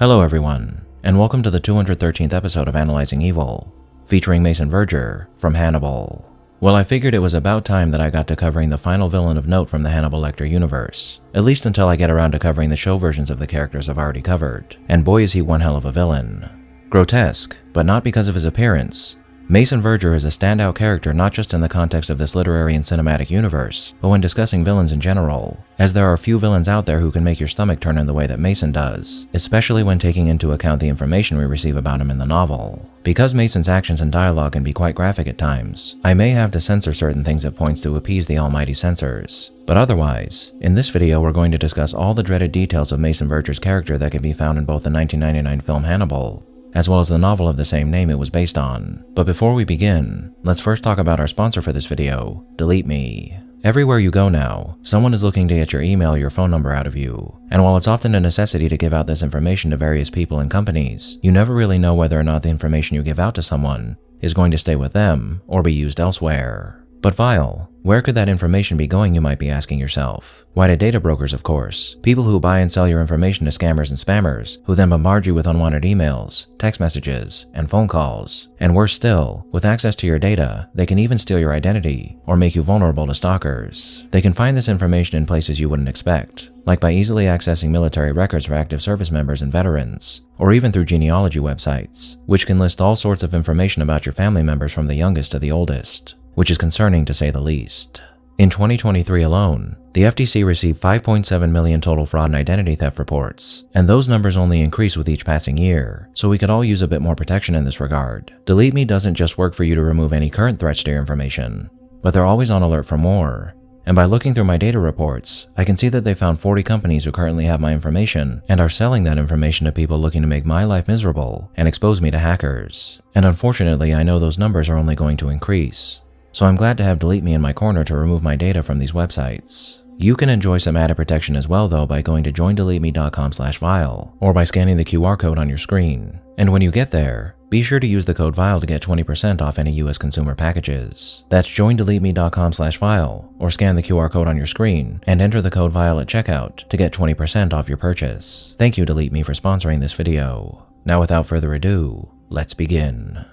Hello everyone, and welcome to the 213th episode of Analyzing Evil, featuring Mason Verger from Hannibal. Well, I figured it was about time that I got to covering the final villain of note from the Hannibal Lecter universe, at least until I get around to covering the show versions of the characters I've already covered, and boy is he one hell of a villain. Grotesque, but not because of his appearance. Mason Verger is a standout character not just in the context of this literary and cinematic universe, but when discussing villains in general, as there are few villains out there who can make your stomach turn in the way that Mason does, especially when taking into account the information we receive about him in the novel. Because Mason's actions and dialogue can be quite graphic at times, I may have to censor certain things at points to appease the almighty censors. But otherwise, in this video we're going to discuss all the dreaded details of Mason Verger's character that can be found in both the 1999 film Hannibal, as well as the novel of the same name it was based on. But before we begin, let's first talk about our sponsor for this video, Delete Me. Everywhere you go now, someone is looking to get your email or your phone number out of you. And while it's often a necessity to give out this information to various people and companies, you never really know whether or not the information you give out to someone is going to stay with them or be used elsewhere. But Vile, where could that information be going, you might be asking yourself? Why, to data brokers, of course, people who buy and sell your information to scammers and spammers, who then bombard you with unwanted emails, text messages, and phone calls. And worse still, with access to your data, they can even steal your identity or make you vulnerable to stalkers. They can find this information in places you wouldn't expect, like by easily accessing military records for active service members and veterans, or even through genealogy websites, which can list all sorts of information about your family members from the youngest to the oldest, which is concerning to say the least. In 2023 alone, the FTC received 5.7 million total fraud and identity theft reports, and those numbers only increase with each passing year, so we could all use a bit more protection in this regard. Delete Me doesn't just work for you to remove any current threats to your information, but they're always on alert for more. And by looking through my data reports, I can see that they found 40 companies who currently have my information and are selling that information to people looking to make my life miserable and expose me to hackers. And unfortunately, I know those numbers are only going to increase. So I'm glad to have Delete Me in my corner to remove my data from these websites. You can enjoy some added protection as well though by going to joindeleteme.com/vile or by scanning the QR code on your screen. And when you get there, be sure to use the code VILE to get 20% off any US consumer packages. That's joindeleteme.com/vile or scan the QR code on your screen and enter the code VILE at checkout to get 20% off your purchase. Thank you Delete Me for sponsoring this video. Now without further ado, let's begin.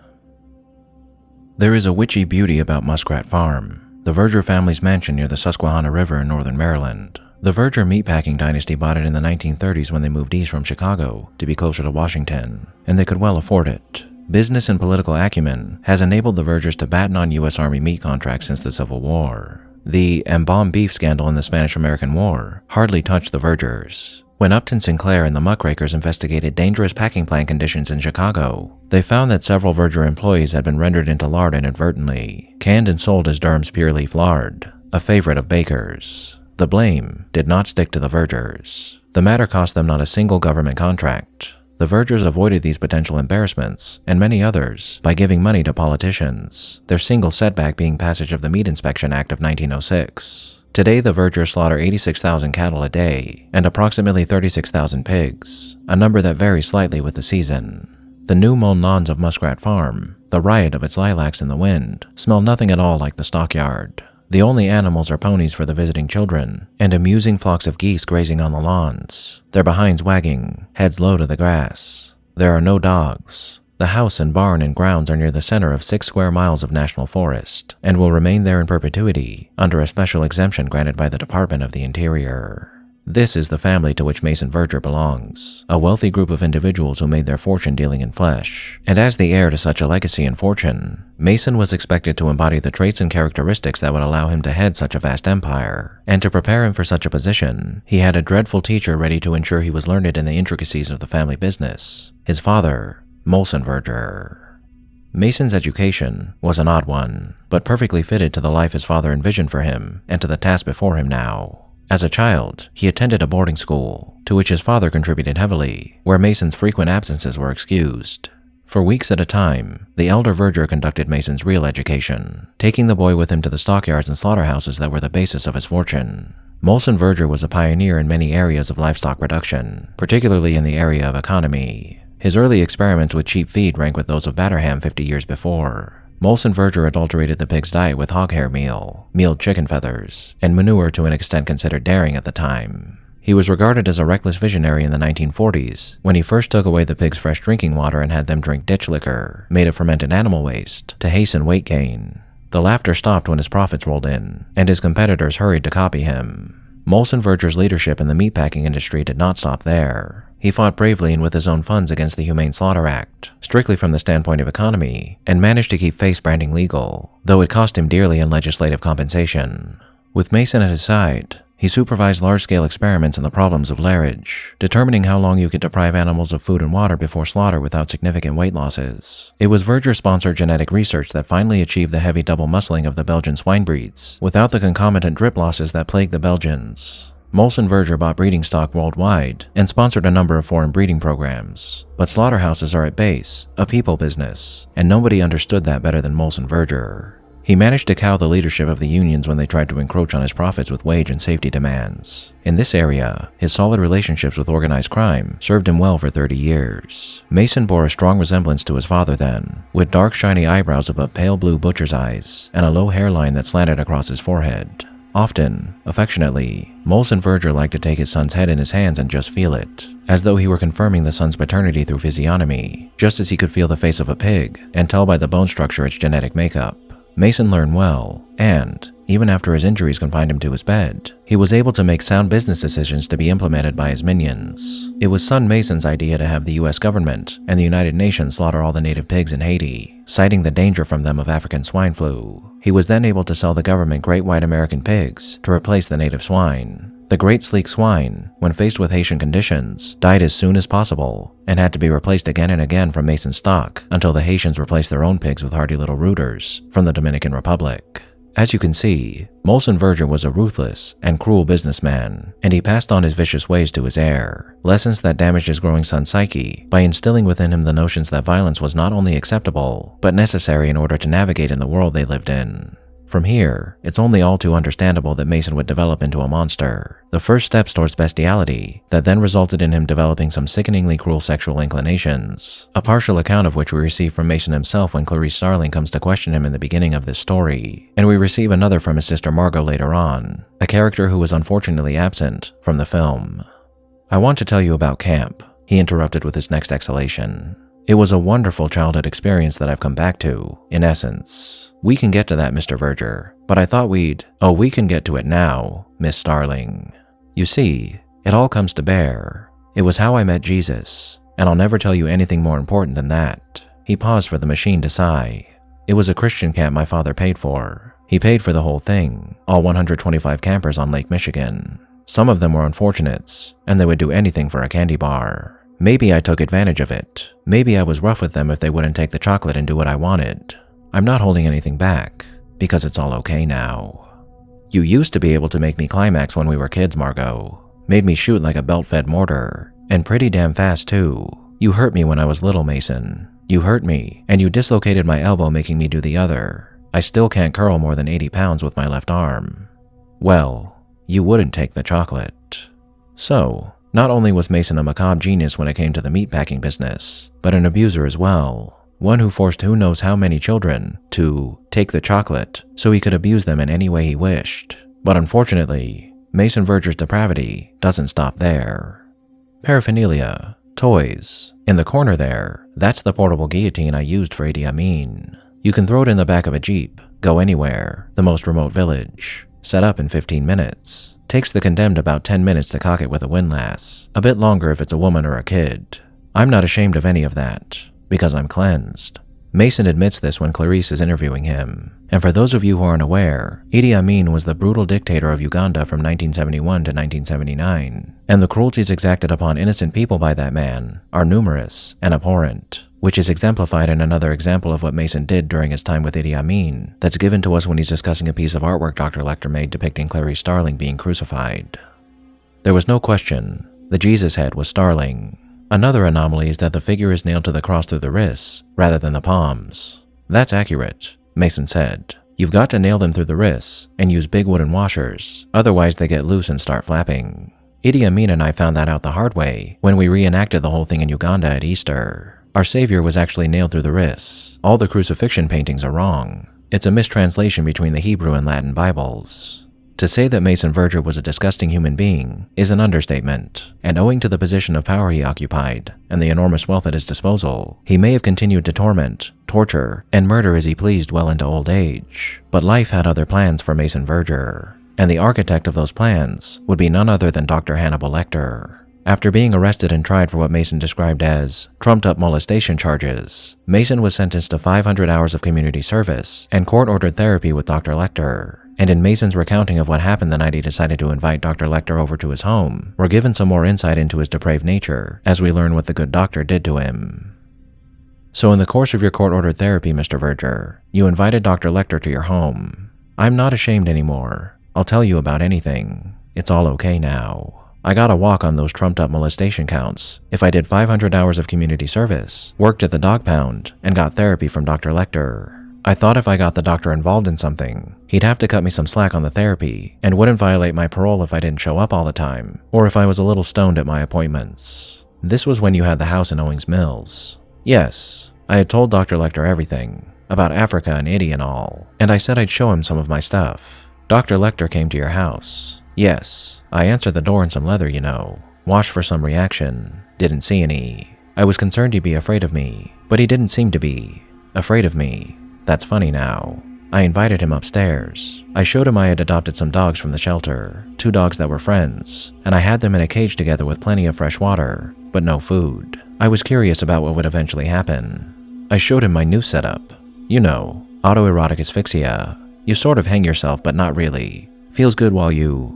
There is a witchy beauty about Muskrat Farm, the Verger family's mansion near the Susquehanna River in northern Maryland. The Verger meatpacking dynasty bought it in the 1930s when they moved east from Chicago to be closer to Washington, and they could well afford it. Business and political acumen has enabled the Vergers to batten on U.S. Army meat contracts since the Civil War. The embalmed beef scandal in the Spanish-American War hardly touched the Vergers. When Upton Sinclair and the muckrakers investigated dangerous packing plant conditions in Chicago, they found that several Verger employees had been rendered into lard inadvertently, canned and sold as Durham's pure leaf lard, a favorite of bakers. The blame did not stick to the Vergers. The matter cost them not a single government contract. The Vergers avoided these potential embarrassments, and many others, by giving money to politicians, their single setback being passage of the Meat Inspection Act of 1906. Today, the Vergers slaughter 86,000 cattle a day and approximately 36,000 pigs, a number that varies slightly with the season. The new mown lawns of Muskrat Farm, the riot of its lilacs in the wind, smell nothing at all like the stockyard. The only animals are ponies for the visiting children, and amusing flocks of geese grazing on the lawns, their behinds wagging, heads low to the grass. There are no dogs. The house and barn and grounds are near the center of 6 square miles of national forest, and will remain there in perpetuity under a special exemption granted by the Department of the Interior. This is the family to which Mason Verger belongs, a wealthy group of individuals who made their fortune dealing in flesh. And as the heir to such a legacy and fortune, Mason was expected to embody the traits and characteristics that would allow him to head such a vast empire. And to prepare him for such a position, he had a dreadful teacher ready to ensure he was learned in the intricacies of the family business, his father, Mason Verger. Mason's education was an odd one, but perfectly fitted to the life his father envisioned for him and to the task before him now. As a child, he attended a boarding school, to which his father contributed heavily, where Mason's frequent absences were excused. For weeks at a time, the elder Verger conducted Mason's real education, taking the boy with him to the stockyards and slaughterhouses that were the basis of his fortune. Mason Verger was a pioneer in many areas of livestock production, particularly in the area of economy. His early experiments with cheap feed rank with those of Batterham 50 years before. Mason Verger adulterated the pig's diet with hog hair meal, mealed chicken feathers, and manure to an extent considered daring at the time. He was regarded as a reckless visionary in the 1940s when he first took away the pigs' fresh drinking water and had them drink ditch liquor, made of fermented animal waste, to hasten weight gain. The laughter stopped when his profits rolled in, and his competitors hurried to copy him. Molson Verger's leadership in the meatpacking industry did not stop there. He fought bravely and with his own funds against the Humane Slaughter Act, strictly from the standpoint of economy, and managed to keep face branding legal, though it cost him dearly in legislative compensation. With Mason at his side, he supervised large-scale experiments in the problems of lairage, determining how long you could deprive animals of food and water before slaughter without significant weight losses. It was Verger-sponsored genetic research that finally achieved the heavy double muscling of the Belgian swine breeds, without the concomitant drip losses that plagued the Belgians. Molson Verger bought breeding stock worldwide and sponsored a number of foreign breeding programs. But slaughterhouses are at base a people business, and nobody understood that better than Molson Verger. He managed to cow the leadership of the unions when they tried to encroach on his profits with wage and safety demands. In this area, his solid relationships with organized crime served him well for 30 years. Mason bore a strong resemblance to his father then, with dark shiny eyebrows above pale blue butcher's eyes and a low hairline that slanted across his forehead. Often, affectionately, Molson Verger liked to take his son's head in his hands and just feel it, as though he were confirming the son's paternity through physiognomy, just as he could feel the face of a pig and tell by the bone structure its genetic makeup. Mason learned well, and, even after his injuries confined him to his bed, he was able to make sound business decisions to be implemented by his minions. It was son Mason's idea to have the US government and the United Nations slaughter all the native pigs in Haiti, citing the danger from them of African swine flu. He was then able to sell the government great white American pigs to replace the native swine. The great sleek swine, when faced with Haitian conditions, died as soon as possible and had to be replaced again and again from Mason's stock until the Haitians replaced their own pigs with hardy little rooters from the Dominican Republic. As you can see, Molson Verger was a ruthless and cruel businessman, and he passed on his vicious ways to his heir, lessons that damaged his growing son's psyche by instilling within him the notions that violence was not only acceptable, but necessary in order to navigate in the world they lived in. From here, it's only all too understandable that Mason would develop into a monster, the first steps towards bestiality that then resulted in him developing some sickeningly cruel sexual inclinations, a partial account of which we receive from Mason himself when Clarice Starling comes to question him in the beginning of this story, and we receive another from his sister Margot later on, a character who was unfortunately absent from the film. "I want to tell you about camp," he interrupted with his next exhalation. "It was a wonderful childhood experience that I've come back to, in essence. We can get to that, Mr. Verger, but I thought Oh, we can get to it now, Miss Starling. You see, it all comes to bear. It was how I met Jesus, and I'll never tell you anything more important than that." He paused for the machine to sigh. "It was a Christian camp my father paid for. He paid for the whole thing, all 125 campers on Lake Michigan. Some of them were unfortunates, and they would do anything for a candy bar. Maybe I took advantage of it. Maybe I was rough with them if they wouldn't take the chocolate and do what I wanted. I'm not holding anything back, because it's all okay now. You used to be able to make me climax when we were kids, Margot. Made me shoot like a belt-fed mortar, and pretty damn fast too. You hurt me when I was little, Mason. You hurt me, and you dislocated my elbow making me do the other. I still can't curl more than 80 pounds with my left arm. Well, you wouldn't take the chocolate." So, not only was Mason a macabre genius when it came to the meatpacking business, but an abuser as well. One who forced who knows how many children to take the chocolate so he could abuse them in any way he wished. But unfortunately, Mason Verger's depravity doesn't stop there. Paraphernalia, toys. In the corner there, that's the portable guillotine I used for Idi Amin. You can throw it in the back of a Jeep, go anywhere, the most remote village. Set up in 15 minutes. Takes the condemned about 10 minutes to cock it with a windlass, a bit longer if it's a woman or a kid. I'm not ashamed of any of that, because I'm cleansed. Mason admits this when Clarice is interviewing him. And for those of you who aren't aware, Idi Amin was the brutal dictator of Uganda from 1971 to 1979, and the cruelties exacted upon innocent people by that man are numerous and abhorrent, which is exemplified in another example of what Mason did during his time with Idi Amin that's given to us when he's discussing a piece of artwork Dr. Lecter made depicting Clarice Starling being crucified. There was no question, the Jesus head was Starling. Another anomaly is that the figure is nailed to the cross through the wrists, rather than the palms. That's accurate, Mason said. You've got to nail them through the wrists, and use big wooden washers, otherwise they get loose and start flapping. Idi Amin and I found that out the hard way when we reenacted the whole thing in Uganda at Easter. Our savior was actually nailed through the wrists. All the crucifixion paintings are wrong. It's a mistranslation between the Hebrew and Latin Bibles. To say that Mason Verger was a disgusting human being is an understatement, and owing to the position of power he occupied and the enormous wealth at his disposal, he may have continued to torment, torture, and murder as he pleased well into old age. But life had other plans for Mason Verger, and the architect of those plans would be none other than Dr. Hannibal Lecter. After being arrested and tried for what Mason described as trumped-up molestation charges, Mason was sentenced to 500 hours of community service and court-ordered therapy with Dr. Lecter. And in Mason's recounting of what happened the night he decided to invite Dr. Lecter over to his home, we're given some more insight into his depraved nature as we learn what the good doctor did to him. So in the course of your court-ordered therapy, Mr. Verger, you invited Dr. Lecter to your home. I'm not ashamed anymore. I'll tell you about anything. It's all okay now. I got a walk on those trumped-up molestation counts if I did 500 hours of community service, worked at the dog pound, and got therapy from Dr. Lecter. I thought if I got the doctor involved in something, he'd have to cut me some slack on the therapy and wouldn't violate my parole if I didn't show up all the time, or if I was a little stoned at my appointments. This was when you had the house in Owings Mills. Yes, I had told Dr. Lecter everything, about Africa and Itty and all, and I said I'd show him some of my stuff. Dr. Lecter came to your house. Yes, I answered the door in some leather, you know. Washed for some reaction. Didn't see any. I was concerned he'd be afraid of me, but he didn't seem to be. Afraid of me. That's funny now. I invited him upstairs. I showed him I had adopted some dogs from the shelter, 2 dogs that were friends, and I had them in a cage together with plenty of fresh water, but no food. I was curious about what would eventually happen. I showed him my new setup. You know, autoerotic asphyxia. You sort of hang yourself, but not really. Feels good while you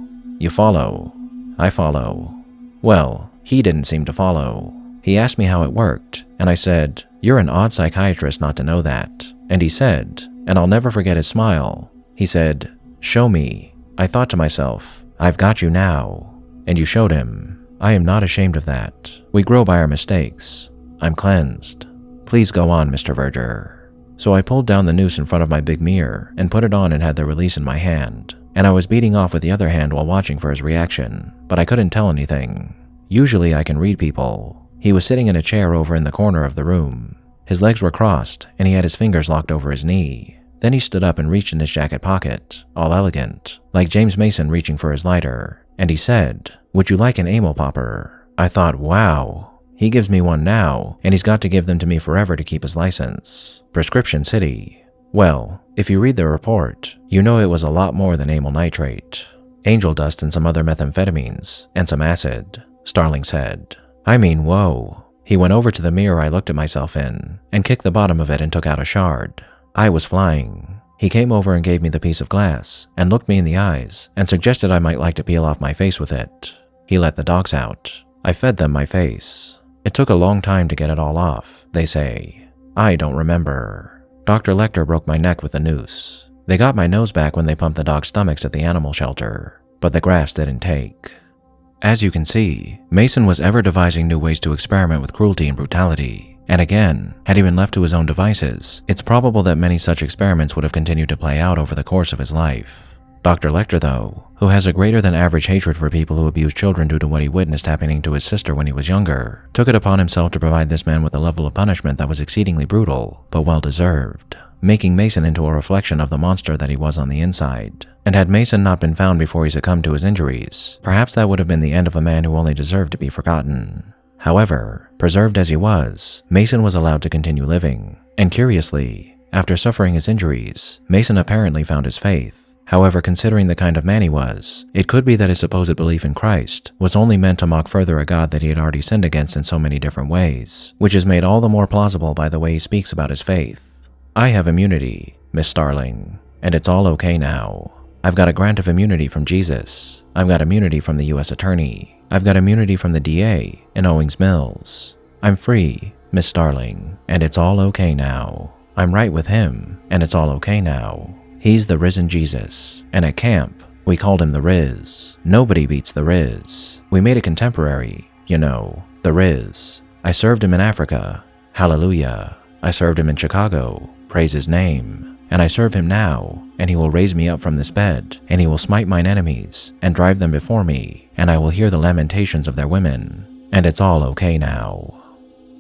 follow. I follow. Well, he didn't seem to follow. He asked me how it worked, and I said, "You're an odd psychiatrist not to know that." And he said, and I'll never forget his smile, he said, "Show me." I thought to myself, I've got you now. And you showed him. I am not ashamed of that. We grow by our mistakes. I'm cleansed. Please go on, Mr. Verger. So I pulled down the noose in front of my big mirror and put it on and had the release in my hand. And I was beating off with the other hand while watching for his reaction, but I couldn't tell anything. Usually I can read people. He was sitting in a chair over in the corner of the room. His legs were crossed, and he had his fingers locked over his knee. Then he stood up and reached in his jacket pocket, all elegant, like James Mason reaching for his lighter, and he said, "Would you like an amyl popper?" I thought, wow, he gives me one now, and he's got to give them to me forever to keep his license. Prescription City. Well, if you read the report, you know it was a lot more than amyl nitrate. Angel dust and some other methamphetamines, and some acid, Starling said. I mean, whoa. He went over to the mirror I looked at myself in, and kicked the bottom of it and took out a shard. I was flying. He came over and gave me the piece of glass, and looked me in the eyes, and suggested I might like to peel off my face with it. He let the dogs out. I fed them my face. It took a long time to get it all off, they say. I don't remember. Dr. Lecter broke my neck with a noose. They got my nose back when they pumped the dogs' stomachs at the animal shelter, but the grafts didn't take. As you can see, Mason was ever devising new ways to experiment with cruelty and brutality. And again, had he been left to his own devices, it's probable that many such experiments would have continued to play out over the course of his life. Dr. Lecter, though, who has a greater than average hatred for people who abuse children due to what he witnessed happening to his sister when he was younger, took it upon himself to provide this man with a level of punishment that was exceedingly brutal, but well-deserved, making Mason into a reflection of the monster that he was on the inside. And had Mason not been found before he succumbed to his injuries, perhaps that would have been the end of a man who only deserved to be forgotten. However, preserved as he was, Mason was allowed to continue living, and curiously, after suffering his injuries, Mason apparently found his faith. However, considering the kind of man he was, it could be that his supposed belief in Christ was only meant to mock further a God that he had already sinned against in so many different ways, which is made all the more plausible by the way he speaks about his faith. I have immunity, Miss Starling, and it's all okay now. I've got a grant of immunity from Jesus. I've got immunity from the U.S. Attorney. I've got immunity from the DA in Owings Mills. I'm free, Miss Starling, and it's all okay now. I'm right with him, and it's all okay now. He's the risen Jesus, and at camp, we called him the Riz. Nobody beats the Riz. We made it contemporary, you know, the Riz. I served him in Africa. Hallelujah. I served him in Chicago. Praise his name. And I serve him now, and he will raise me up from this bed, and he will smite mine enemies, and drive them before me, and I will hear the lamentations of their women. And it's all okay now.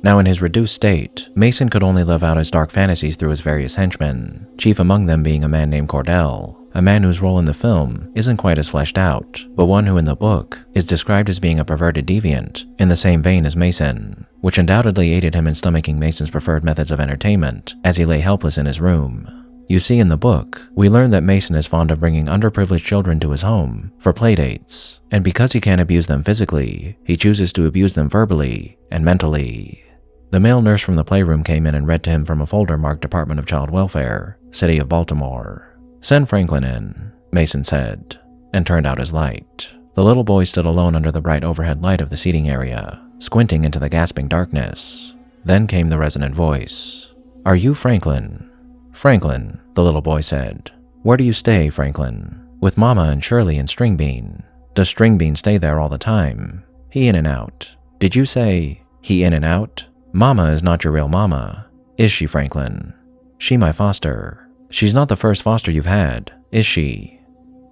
Now in his reduced state, Mason could only live out his dark fantasies through his various henchmen, chief among them being a man named Cordell, a man whose role in the film isn't quite as fleshed out, but one who in the book is described as being a perverted deviant in the same vein as Mason, which undoubtedly aided him in stomaching Mason's preferred methods of entertainment as he lay helpless in his room. You see, in the book, we learn that Mason is fond of bringing underprivileged children to his home for playdates, and because he can't abuse them physically, he chooses to abuse them verbally and mentally. The male nurse from the playroom came in and read to him from a folder marked Department of Child Welfare, City of Baltimore. "Send Franklin in," Mason said, and turned out his light. The little boy stood alone under the bright overhead light of the seating area, squinting into the gasping darkness. Then came the resonant voice. "Are you Franklin?" "Franklin," the little boy said. "Where do you stay, Franklin?" "With Mama and Shirley and Stringbean." "Does Stringbean stay there all the time?" "He in and out." "Did you say he in and out?" "Mama is not your real mama. Is she, Franklin?" "She my foster." "She's not the first foster you've had, is she?"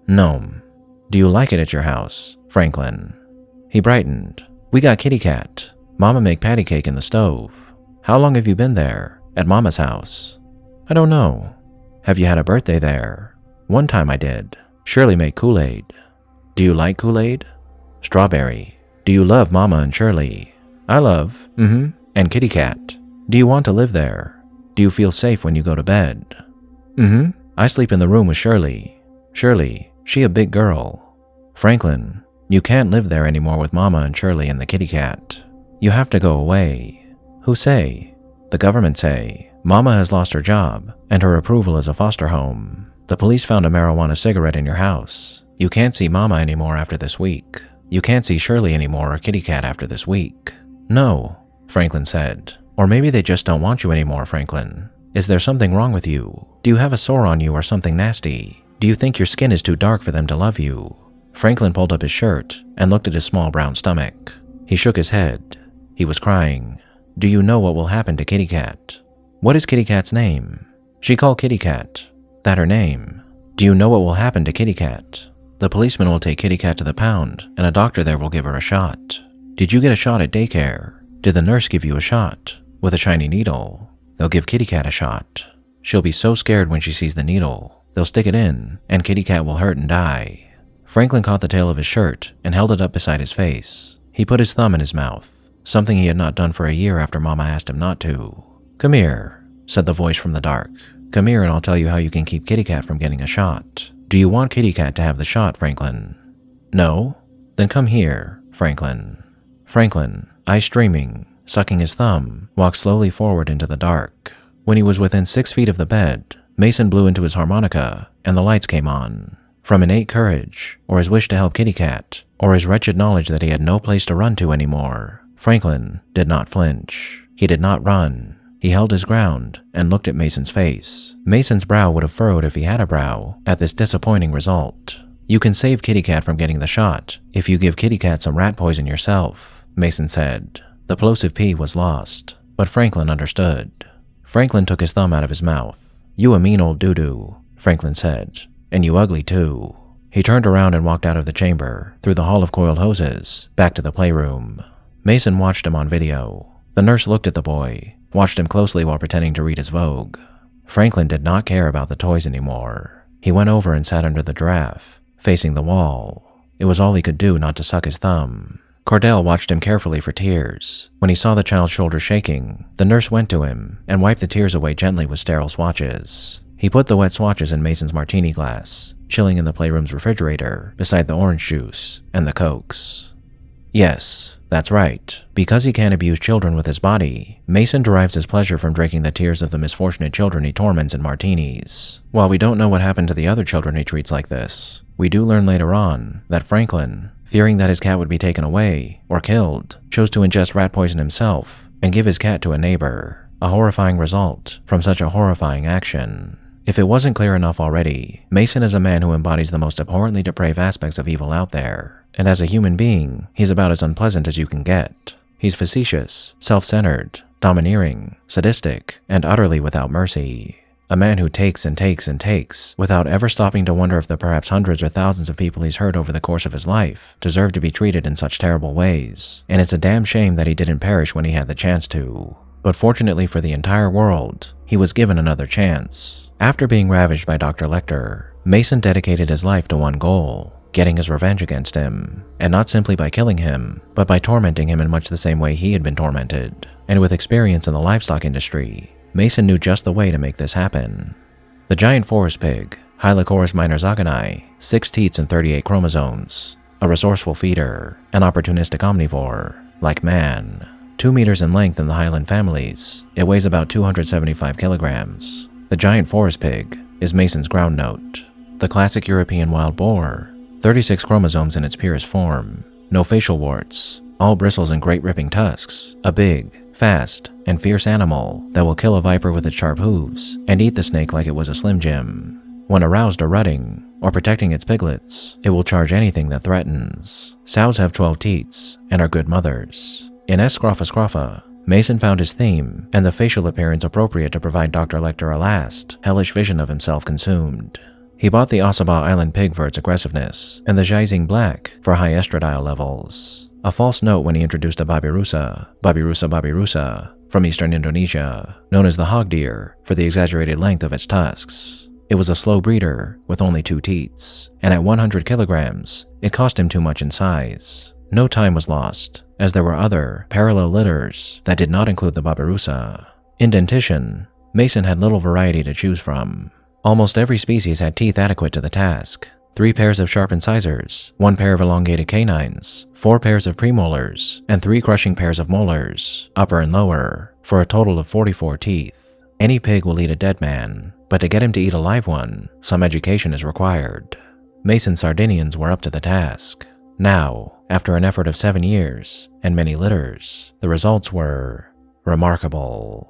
"No'm." "Do you like it at your house, Franklin?" He brightened. "We got kitty cat. Mama make patty cake in the stove." "How long have you been there, at Mama's house?" "I don't know." "Have you had a birthday there?" "One time I did. Shirley make Kool-Aid." "Do you like Kool-Aid?" "Strawberry." "Do you love Mama and Shirley?" "I love, and kitty cat." "Do you want to live there? Do you feel safe when you go to bed?" "I sleep in the room with Shirley. Shirley, she a big girl." "Franklin, you can't live there anymore with Mama and Shirley and the kitty cat. You have to go away." "Who say?" "The government say. Mama has lost her job, and her approval as a foster home. The police found a marijuana cigarette in your house. You can't see Mama anymore after this week. You can't see Shirley anymore or kitty cat after this week." "No," Franklin said. "Or maybe they just don't want you anymore, Franklin. Is there something wrong with you? Do you have a sore on you or something nasty? Do you think your skin is too dark for them to love you?" Franklin pulled up his shirt and looked at his small brown stomach. He shook his head. He was crying. "Do you know what will happen to Kitty Cat?" "What is Kitty Cat's name?" "She called Kitty Cat. That her name." "Do you know what will happen to Kitty Cat?" "The policeman will take Kitty Cat to the pound, and a doctor there will give her a shot." "Did you get a shot at daycare? Did the nurse give you a shot? With a shiny needle?" "They'll give Kitty Cat a shot. She'll be so scared when she sees the needle. They'll stick it in, and Kitty Cat will hurt and die." Franklin caught the tail of his shirt and held it up beside his face. He put his thumb in his mouth, something he had not done for a year after Mama asked him not to. "Come here," said the voice from the dark. "Come here and I'll tell you how you can keep Kitty Cat from getting a shot. Do you want Kitty Cat to have the shot, Franklin?" "No?" "Then come here, Franklin." Franklin, eyes streaming, sucking his thumb, walked slowly forward into the dark. When he was within 6 feet of the bed, Mason blew into his harmonica, and the lights came on. From innate courage, or his wish to help Kitty Cat, or his wretched knowledge that he had no place to run to anymore, Franklin did not flinch. He did not run. He held his ground and looked at Mason's face. Mason's brow would have furrowed if he had a brow at this disappointing result. "You can save Kitty Cat from getting the shot if you give Kitty Cat some rat poison yourself," Mason said. The plosive P was lost, but Franklin understood. Franklin took his thumb out of his mouth. "You a mean old doo-doo," Franklin said, "and you ugly too." He turned around and walked out of the chamber, through the hall of coiled hoses, back to the playroom. Mason watched him on video. The nurse looked at the boy, watched him closely while pretending to read his Vogue. Franklin did not care about the toys anymore. He went over and sat under the giraffe, facing the wall. It was all he could do not to suck his thumb. Cordell watched him carefully for tears. When he saw the child's shoulders shaking, the nurse went to him and wiped the tears away gently with sterile swatches. He put the wet swatches in Mason's martini glass, chilling in the playroom's refrigerator beside the orange juice and the Cokes. Yes, that's right. Because he can't abuse children with his body, Mason derives his pleasure from drinking the tears of the misfortunate children he torments in martinis. While we don't know what happened to the other children he treats like this, we do learn later on that Franklin, fearing that his cat would be taken away or killed, chose to ingest rat poison himself and give his cat to a neighbor, a horrifying result from such a horrifying action. If it wasn't clear enough already, Mason is a man who embodies the most abhorrently depraved aspects of evil out there, and as a human being, he's about as unpleasant as you can get. He's facetious, self-centered, domineering, sadistic, and utterly without mercy. A man who takes and takes and takes, without ever stopping to wonder if the perhaps hundreds or thousands of people he's hurt over the course of his life deserve to be treated in such terrible ways, and it's a damn shame that he didn't perish when he had the chance to. But fortunately for the entire world, he was given another chance. After being ravaged by Dr. Lecter, Mason dedicated his life to one goal: getting his revenge against him, and not simply by killing him, but by tormenting him in much the same way he had been tormented. And with experience in the livestock industry, Mason knew just the way to make this happen. The giant forest pig, Hylocorus minor zagani, 6 teats and 38 chromosomes, a resourceful feeder, an opportunistic omnivore, like man. 2 meters in length in the Highland families, it weighs about 275 kilograms. The giant forest pig is Mason's ground note. The classic European wild boar, 36 chromosomes in its purest form, no facial warts, all bristles and great ripping tusks, a big, fast, and fierce animal that will kill a viper with its sharp hooves and eat the snake like it was a Slim Jim. When aroused or rutting, or protecting its piglets, it will charge anything that threatens. Sows have 12 teats and are good mothers. In S. scroffa scroffa, Mason found his theme and the facial appearance appropriate to provide Dr. Lecter a last, hellish vision of himself consumed. He bought the Ossabaw Island pig for its aggressiveness, and the Zhaizing black for high estradiol levels. A false note when he introduced a babirusa, from eastern Indonesia, known as the hog deer for the exaggerated length of its tusks. It was a slow breeder with only 2 teats, and at 100 kilograms, it cost him too much in size. No time was lost, as there were other, parallel litters that did not include the babirusa. In dentition, Mason had little variety to choose from. Almost every species had teeth adequate to the task: 3 pairs of sharp incisors, 1 pair of elongated canines, 4 pairs of premolars, and 3 crushing pairs of molars, upper and lower, for a total of 44 teeth. Any pig will eat a dead man, but to get him to eat a live one, some education is required. Mason's Sardinians were up to the task. Now, after an effort of 7 years and many litters, the results were remarkable.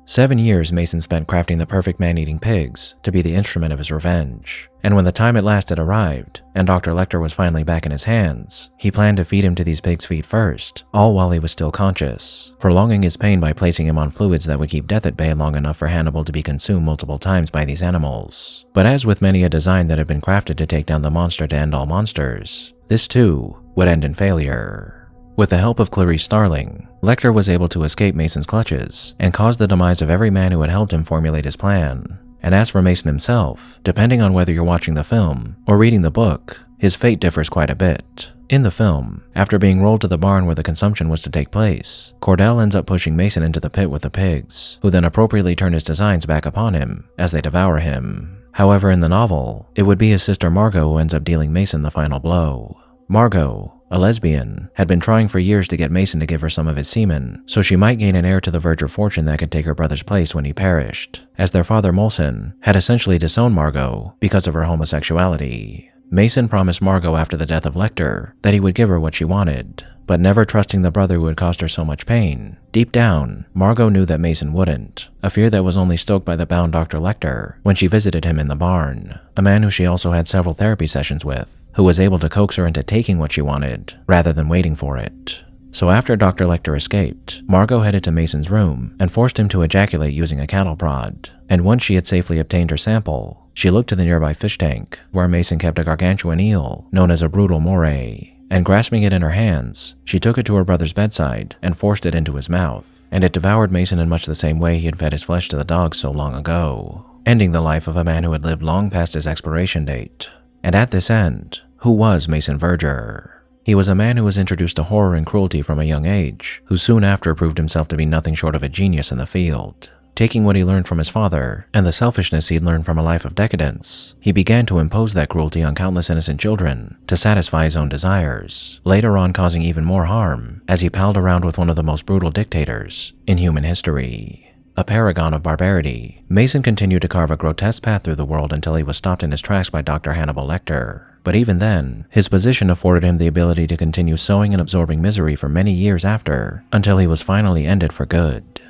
7 years Mason spent crafting the perfect man-eating pigs to be the instrument of his revenge, and when the time at last had arrived and Dr. Lecter was finally back in his hands, he planned to feed him to these pigs' feet first, all while he was still conscious, prolonging his pain by placing him on fluids that would keep death at bay long enough for Hannibal to be consumed multiple times by these animals. But as with many a design that had been crafted to take down the monster to end all monsters, this too would end in failure. With the help of Clarice Starling, Lecter was able to escape Mason's clutches and cause the demise of every man who had helped him formulate his plan. And as for Mason himself, depending on whether you're watching the film or reading the book, his fate differs quite a bit. In the film, after being rolled to the barn where the consumption was to take place, Cordell ends up pushing Mason into the pit with the pigs, who then appropriately turn his designs back upon him as they devour him. However, in the novel, it would be his sister Margot who ends up dealing Mason the final blow. Margot, a lesbian, had been trying for years to get Mason to give her some of his semen, so she might gain an heir to the Verger fortune that could take her brother's place when he perished, as their father Molson had essentially disowned Margot because of her homosexuality. Mason promised Margot after the death of Lecter that he would give her what she wanted, but never trusting the brother who had caused her so much pain. Deep down, Margot knew that Mason wouldn't, a fear that was only stoked by the bound Dr. Lecter when she visited him in the barn, a man who she also had several therapy sessions with, who was able to coax her into taking what she wanted, rather than waiting for it. So after Dr. Lecter escaped, Margot headed to Mason's room and forced him to ejaculate using a cattle prod, and once she had safely obtained her sample, she looked to the nearby fish tank, where Mason kept a gargantuan eel known as a brutal moray, and grasping it in her hands, she took it to her brother's bedside and forced it into his mouth, and it devoured Mason in much the same way he had fed his flesh to the dogs so long ago, ending the life of a man who had lived long past his expiration date. And at this end, who was Mason Verger? He was a man who was introduced to horror and cruelty from a young age, who soon after proved himself to be nothing short of a genius in the field. Taking what he learned from his father and the selfishness he'd learned from a life of decadence, he began to impose that cruelty on countless innocent children to satisfy his own desires, later on causing even more harm as he palled around with one of the most brutal dictators in human history. A paragon of barbarity, Mason continued to carve a grotesque path through the world until he was stopped in his tracks by Dr. Hannibal Lecter. But even then, his position afforded him the ability to continue sowing and absorbing misery for many years after, until he was finally ended for good.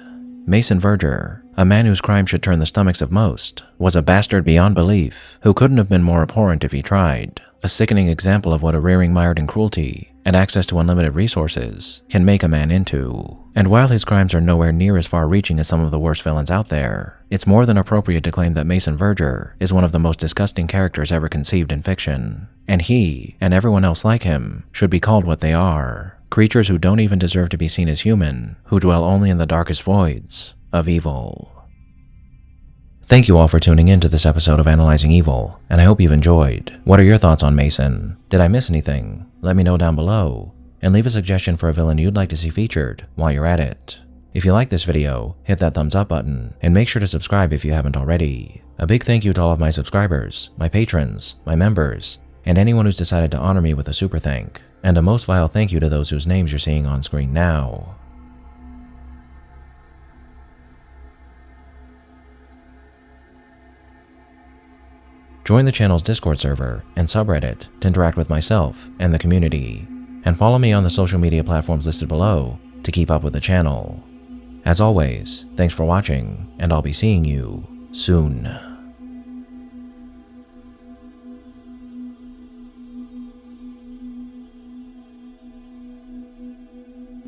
Mason Verger, a man whose crime should turn the stomachs of most, was a bastard beyond belief who couldn't have been more abhorrent if he tried, a sickening example of what a rearing mired in cruelty and access to unlimited resources can make a man into. And while his crimes are nowhere near as far-reaching as some of the worst villains out there, it's more than appropriate to claim that Mason Verger is one of the most disgusting characters ever conceived in fiction, and he, and everyone else like him, should be called what they are: creatures who don't even deserve to be seen as human, who dwell only in the darkest voids of evil. Thank you all for tuning in to this episode of Analyzing Evil, and I hope you've enjoyed. What are your thoughts on Mason? Did I miss anything? Let me know down below, and leave a suggestion for a villain you'd like to see featured while you're at it. If you like this video, hit that thumbs up button, and make sure to subscribe if you haven't already. A big thank you to all of my subscribers, my patrons, my members, and anyone who's decided to honor me with a super thank. And a most vile thank you to those whose names you're seeing on screen now. Join the channel's Discord server and subreddit to interact with myself and the community, and follow me on the social media platforms listed below to keep up with the channel. As always, thanks for watching, and I'll be seeing you soon.